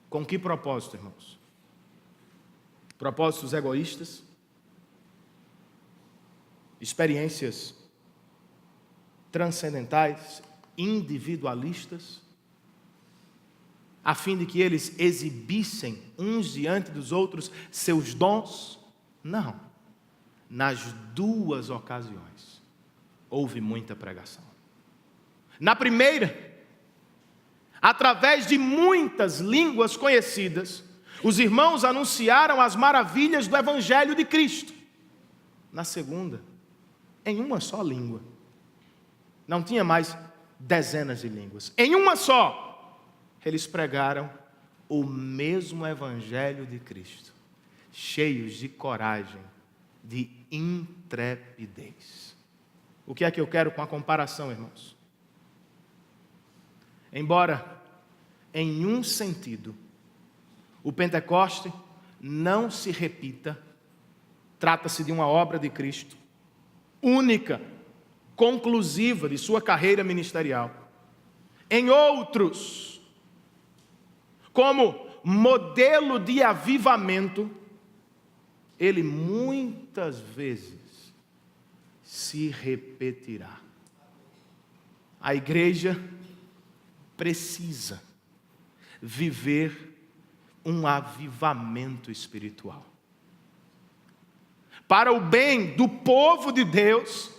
Com que propósito, irmãos? Propósitos egoístas? Experiências transcendentais, individualistas, a fim de que eles exibissem uns diante dos outros seus dons? Não. Nas duas ocasiões houve muita pregação. Na primeira, através de muitas línguas conhecidas, os irmãos anunciaram as maravilhas do Evangelho de Cristo. Na segunda, em uma só língua. Não tinha mais dezenas de línguas. Em uma só, eles pregaram o mesmo Evangelho de Cristo, cheios de coragem, de intrepidez. O que é que eu quero com a comparação, irmãos? Embora, em um sentido, o Pentecoste não se repita, trata-se de uma obra de Cristo, única, conclusiva de sua carreira ministerial. Em outros, como modelo de avivamento, ele muitas vezes se repetirá. A igreja precisa viver um avivamento espiritual. Para o bem do povo de Deus,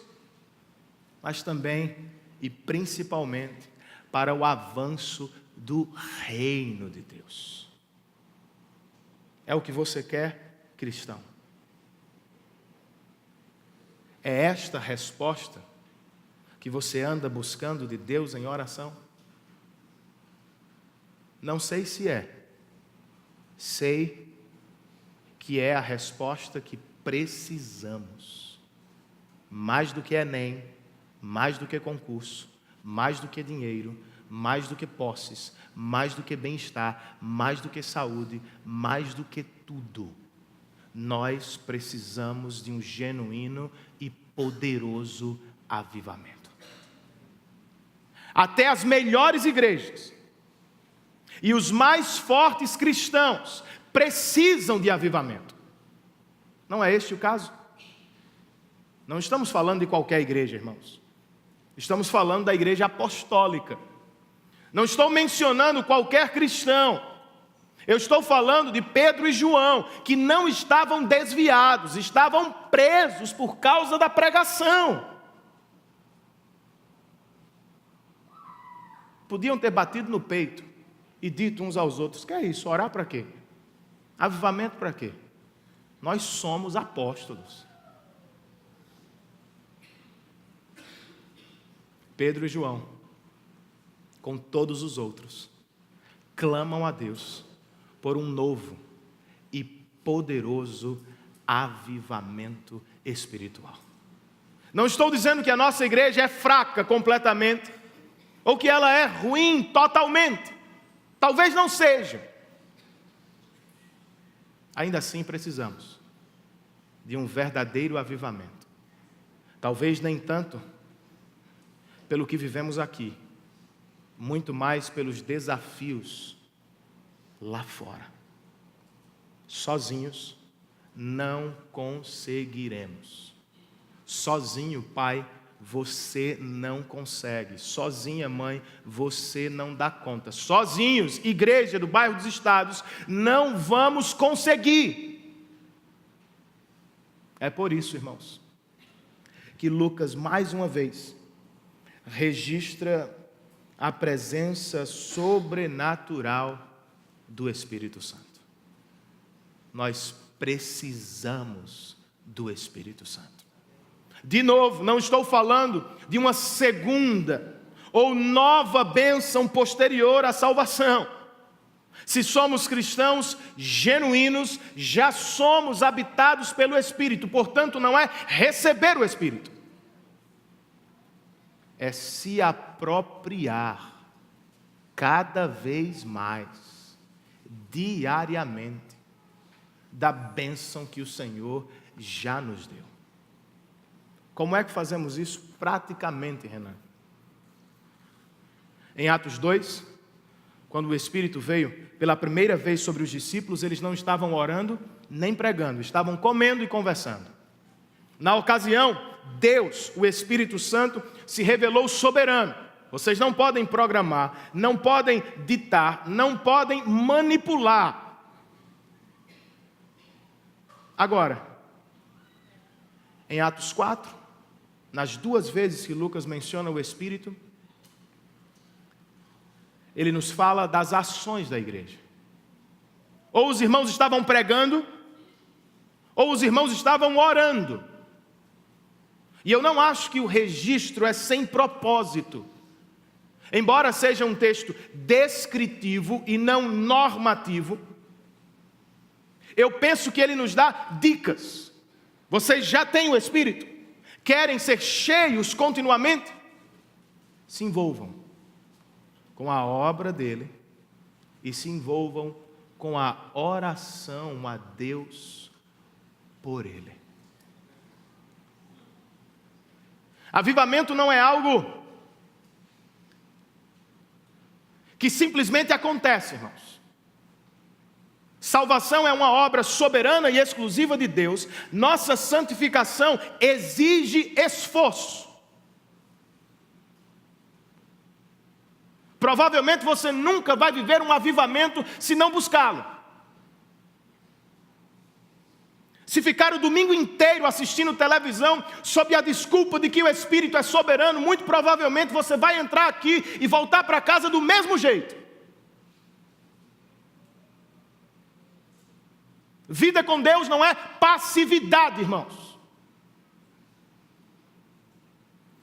mas também e principalmente para o avanço do reino de Deus. É o que você quer, cristão? É esta resposta que você anda buscando de Deus em oração? Não sei se é. Sei que é a resposta que precisamos. Mais do que Enem, mais do que concurso, mais do que dinheiro, mais do que posses, mais do que bem-estar, mais do que saúde, mais do que tudo. Nós precisamos de um genuíno e poderoso avivamento. Até as melhores igrejas e os mais fortes cristãos precisam de avivamento. Não é este o caso? Não estamos falando de qualquer igreja, irmãos. Estamos falando da igreja apostólica. Não estou mencionando qualquer cristão. Eu estou falando de Pedro e João, que não estavam desviados, estavam presos por causa da pregação. Podiam ter batido no peito e dito uns aos outros: que é isso? Orar para quê? Avivamento para quê? Nós somos apóstolos. Pedro e João, com todos os outros, clamam a Deus por um novo e poderoso avivamento espiritual. Não estou dizendo que a nossa igreja é fraca completamente, ou que ela é ruim totalmente. Talvez não seja. Ainda assim precisamos de um verdadeiro avivamento. Talvez nem tanto pelo que vivemos aqui, muito mais pelos desafios lá fora. Sozinhos não conseguiremos. Sozinho, pai, você não consegue. Sozinha, mãe, você não dá conta. Sozinhos, igreja do bairro dos Estados, não vamos conseguir. É por isso, irmãos, que Lucas, mais uma vez, registra a presença sobrenatural do Espírito Santo. Nós precisamos do Espírito Santo. De novo, não estou falando de uma segunda ou nova bênção posterior à salvação. Se somos cristãos genuínos, já somos habitados pelo Espírito, portanto não é receber o Espírito, é se apropriar cada vez mais, diariamente, da bênção que o Senhor já nos deu. Como é que fazemos isso praticamente, Renan? Em Atos 2, quando o Espírito veio pela primeira vez sobre os discípulos, eles não estavam orando nem pregando, estavam comendo e conversando. Na ocasião, Deus, o Espírito Santo, se revelou soberano. Vocês não podem programar, não podem ditar, não podem manipular. Agora, em Atos 4, nas duas vezes que Lucas menciona o Espírito, ele nos fala das ações da igreja. Ou os irmãos estavam pregando, ou os irmãos estavam orando. E eu não acho que o registro é sem propósito. Embora seja um texto descritivo e não normativo, eu penso que ele nos dá dicas. Vocês já têm o Espírito? Querem ser cheios continuamente? Se envolvam com a obra dele e se envolvam com a oração a Deus por ele. Avivamento não é algo que simplesmente acontece, irmãos. Salvação é uma obra soberana e exclusiva de Deus. Nossa santificação exige esforço. Provavelmente você nunca vai viver um avivamento se não buscá-lo. Se ficar o domingo inteiro assistindo televisão sob a desculpa de que o Espírito é soberano, muito provavelmente você vai entrar aqui e voltar para casa do mesmo jeito. Vida com Deus não é passividade, irmãos.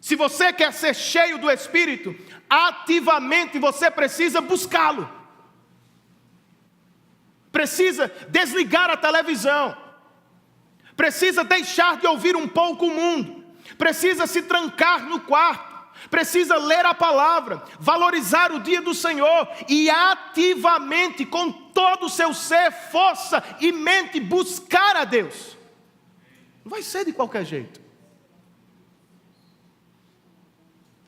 Se você quer ser cheio do Espírito, ativamente você precisa buscá-lo. Precisa desligar a televisão. Precisa deixar de ouvir um pouco o mundo. Precisa se trancar no quarto. Precisa ler a palavra, valorizar o dia do Senhor e ativamente, com todo o seu ser, força e mente, buscar a Deus. Não vai ser de qualquer jeito.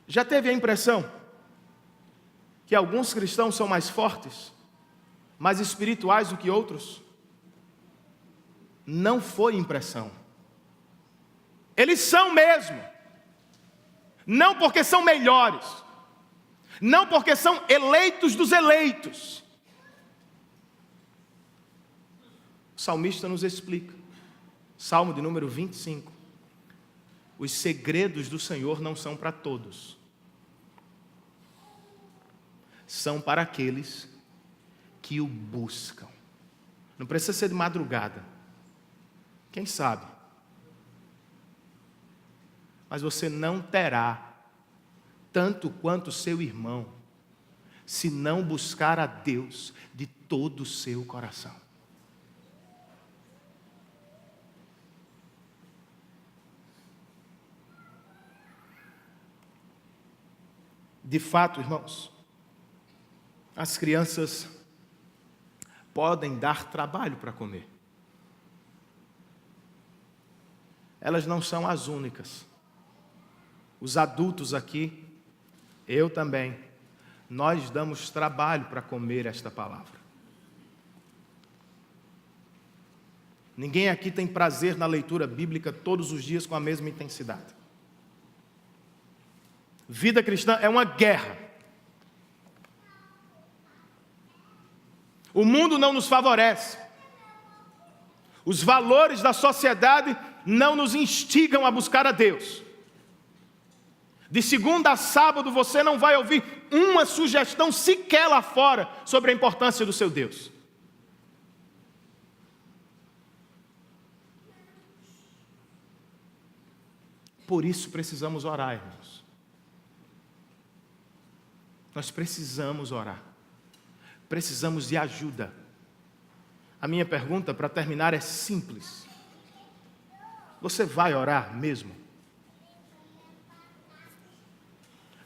Já teve a impressão que alguns cristãos são mais fortes, mais espirituais do que outros? Não foi impressão. Eles são mesmo. Não porque são melhores, não porque são eleitos dos eleitos, salmista nos explica, Salmo de número 25, os segredos do Senhor não são para todos, são para aqueles que o buscam. Não precisa ser de madrugada, quem sabe? Mas você não terá tanto quanto seu irmão, se não buscar a Deus de todo o seu coração. De fato, irmãos, as crianças podem dar trabalho para comer. Elas não são as únicas. Os adultos aqui, eu também, nós damos trabalho para comer esta palavra. Ninguém aqui tem prazer na leitura bíblica todos os dias com a mesma intensidade. Vida cristã é uma guerra. O mundo não nos favorece. Os valores da sociedade não nos instigam a buscar a Deus. De segunda a sábado você não vai ouvir uma sugestão sequer lá fora sobre a importância do seu Deus. Por isso precisamos orar, irmãos. Nós precisamos orar. Precisamos de ajuda. A minha pergunta para terminar é simples. Você vai orar mesmo?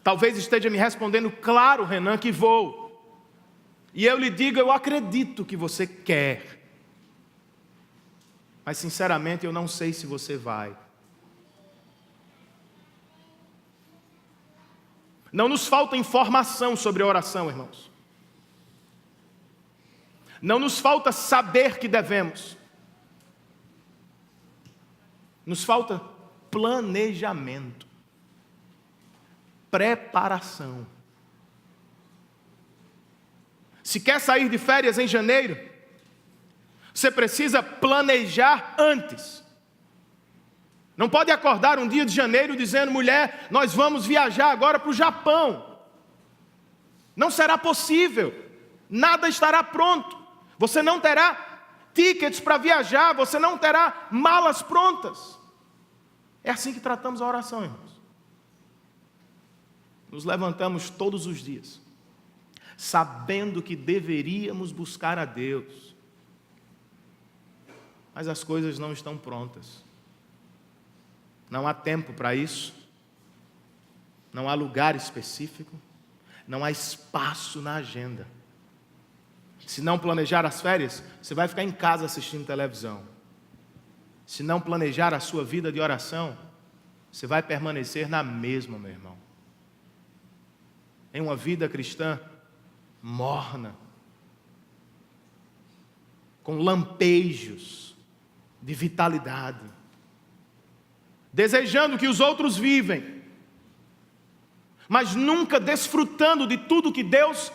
Talvez esteja me respondendo, claro, Renan, que vou. E eu lhe digo, eu acredito que você quer. Mas sinceramente eu não sei se você vai. Não nos falta informação sobre a oração, irmãos. Não nos falta saber que devemos. Nos falta planejamento, preparação. Se quer sair de férias em janeiro, você precisa planejar antes. Não pode acordar um dia de janeiro dizendo, mulher, nós vamos viajar agora para o Japão. Não será possível. Nada estará pronto. Você não terá tickets para viajar, você não terá malas prontas. É assim que tratamos a oração, irmãos. Nos levantamos todos os dias, sabendo que deveríamos buscar a Deus. Mas as coisas não estão prontas. Não há tempo para isso, não há lugar específico, não há espaço na agenda. Se não planejar as férias, você vai ficar em casa assistindo televisão. Se não planejar a sua vida de oração, você vai permanecer na mesma, meu irmão. Em uma vida cristã morna, com lampejos de vitalidade, desejando que os outros vivem, mas nunca desfrutando de tudo que Deus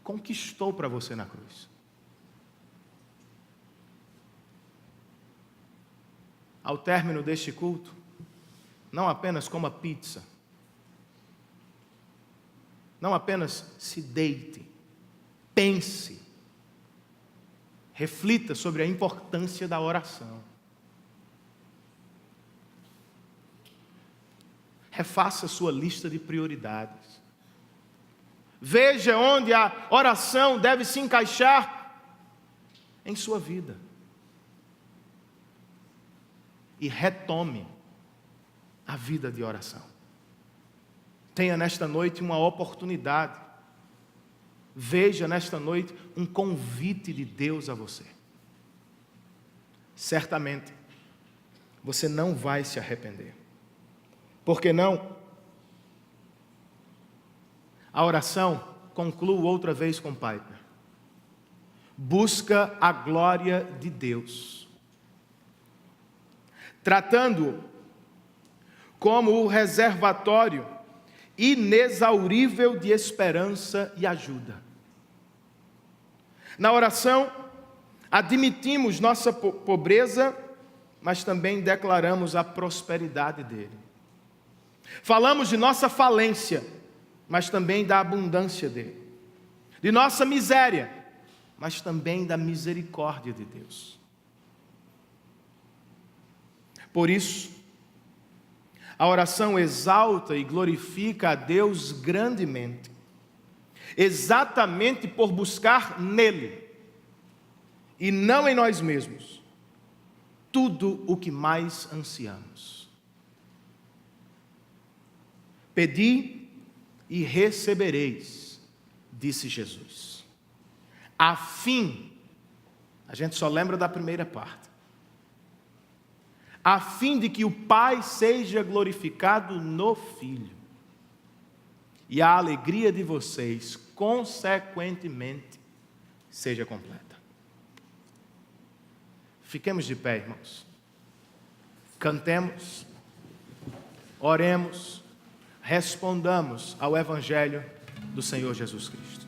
conquistou para você na cruz. Ao término deste culto, não apenas coma pizza, não apenas se deite, pense, reflita sobre a importância da oração. Refaça sua lista de prioridades. Veja onde a oração deve se encaixar em sua vida. E retome a vida de oração. Tenha nesta noite uma oportunidade. Veja nesta noite um convite de Deus a você. Certamente, você não vai se arrepender. Por que não? A oração, concluo outra vez com Piper, busca a glória de Deus, tratando-o como o reservatório inexaurível de esperança e ajuda. Na oração, Admitimos nossa pobreza, mas também declaramos a prosperidade dele. Falamos de nossa falência, mas também da abundância dele. De nossa miséria, mas também da misericórdia de Deus. Por isso, a oração exalta e glorifica a Deus grandemente, exatamente por buscar nele, e não em nós mesmos, tudo o que mais ansiamos. Pedi e recebereis, disse Jesus. A fim, a gente só lembra da primeira parte, a fim de que o Pai seja glorificado no Filho, e a alegria de vocês, consequentemente, seja completa. Fiquemos de pé, irmãos. Cantemos, oremos, respondamos ao Evangelho do Senhor Jesus Cristo.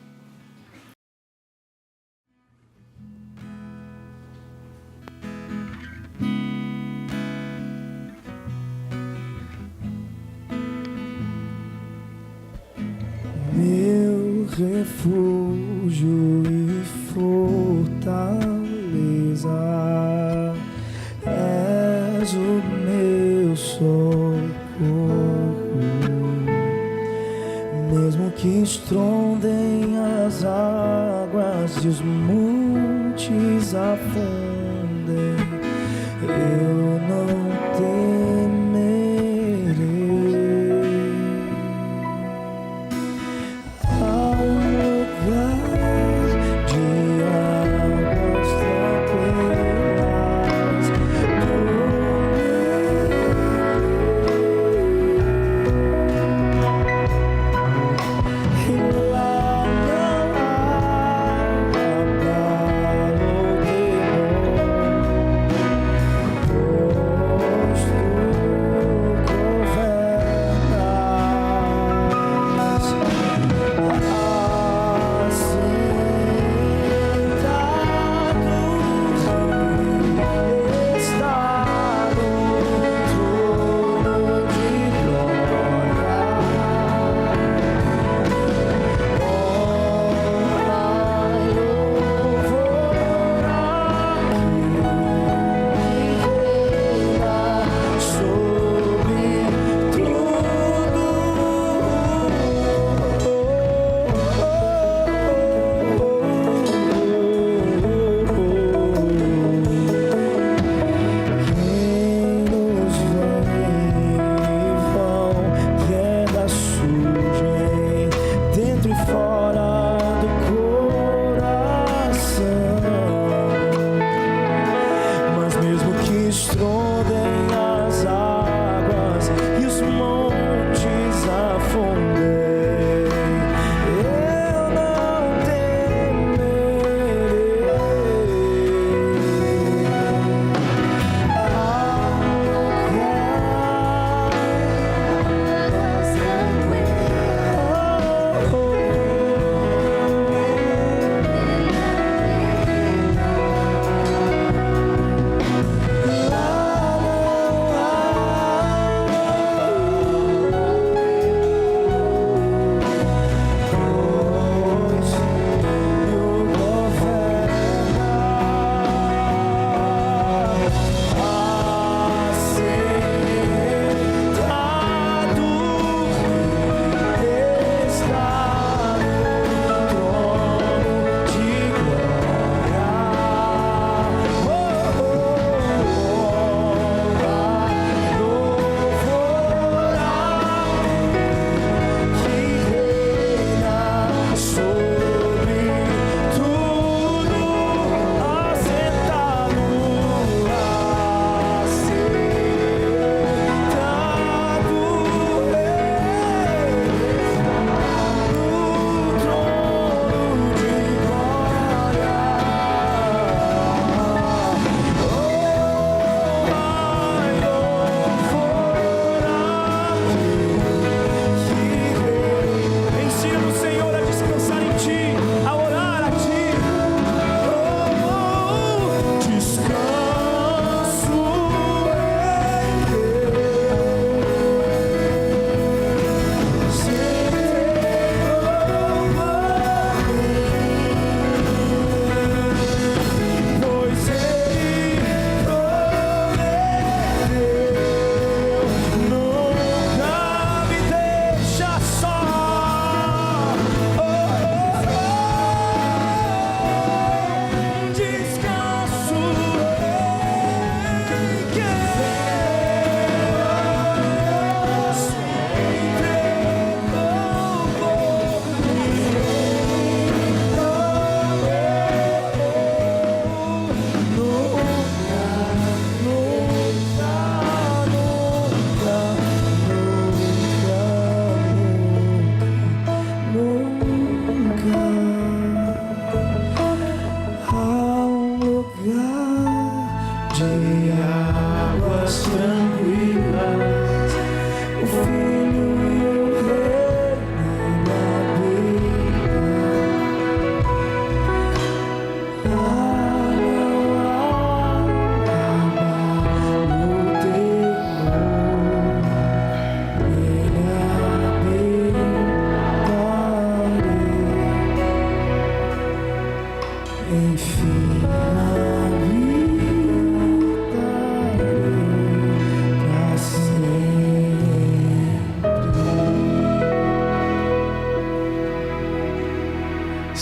Meu refúgio e fortaleza, és o meu socorro. Mesmo que estrondem as águas e os montes afundem, eu não temerei. Há um lugar de águas tranquilas, e lá não há abalo ou temor,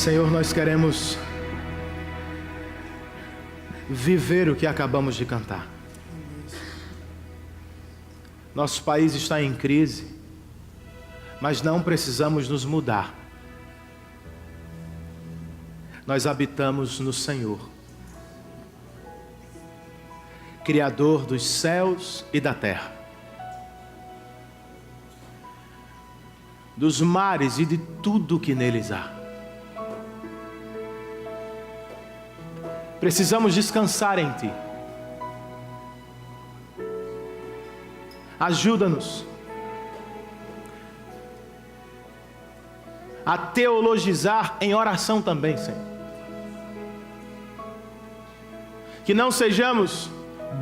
Senhor, nós queremos viver o que acabamos de cantar. Nosso país está em crise, mas não precisamos nos mudar. Nós habitamos no Senhor, Criador dos céus e da terra, dos mares e de tudo que neles há. Precisamos descansar em Ti. Ajuda-nos a teologizar em oração também, Senhor. Que não sejamos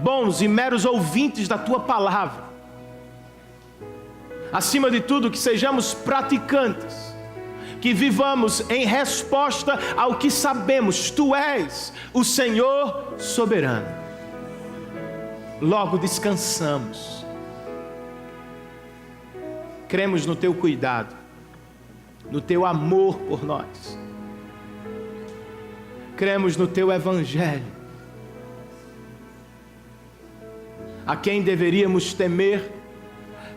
bons e meros ouvintes da Tua palavra. Acima de tudo, que sejamos praticantes. Que vivamos em resposta ao que sabemos. Tu és o Senhor soberano. Logo descansamos. Cremos no Teu cuidado, no Teu amor por nós. Cremos no Teu Evangelho, a quem deveríamos temer,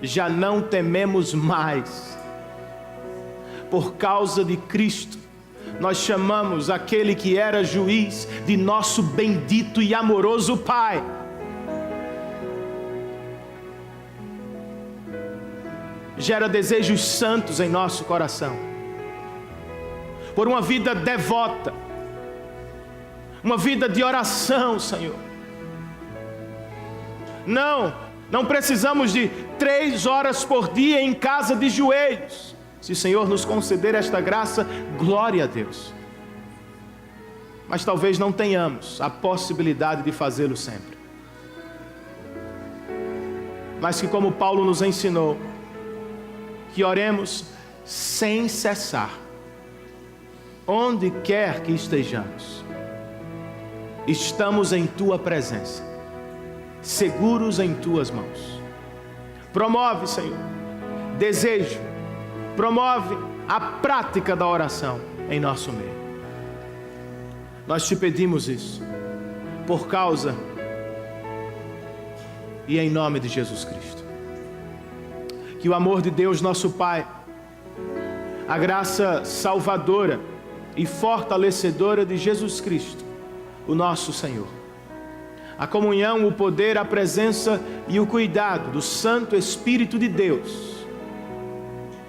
já não tememos mais. Por causa de Cristo, nós chamamos aquele que era juiz de nosso bendito e amoroso Pai. Gera desejos santos em nosso coração, por uma vida devota, uma vida de oração, Senhor. Não precisamos de 3 horas por dia em casa de joelhos. Se o Senhor nos conceder esta graça, glória a Deus. Mas talvez não tenhamos a possibilidade de fazê-lo sempre. Mas que, como Paulo nos ensinou, que oremos sem cessar, onde quer que estejamos. Estamos em Tua presença, seguros em Tuas mãos. Promove, Senhor, desejo, promove a prática da oração em nosso meio. Nós Te pedimos isso, por causa e em nome de Jesus Cristo. Que o amor de Deus, nosso Pai, a graça salvadora e fortalecedora de Jesus Cristo, o nosso Senhor, a comunhão, o poder, a presença e o cuidado do Santo Espírito de Deus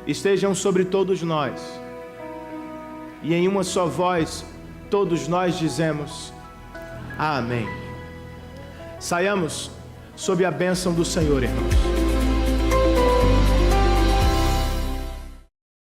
estejam sobre todos nós. E em uma só voz, todos nós dizemos: Amém. Saiamos sob a bênção do Senhor, irmãos.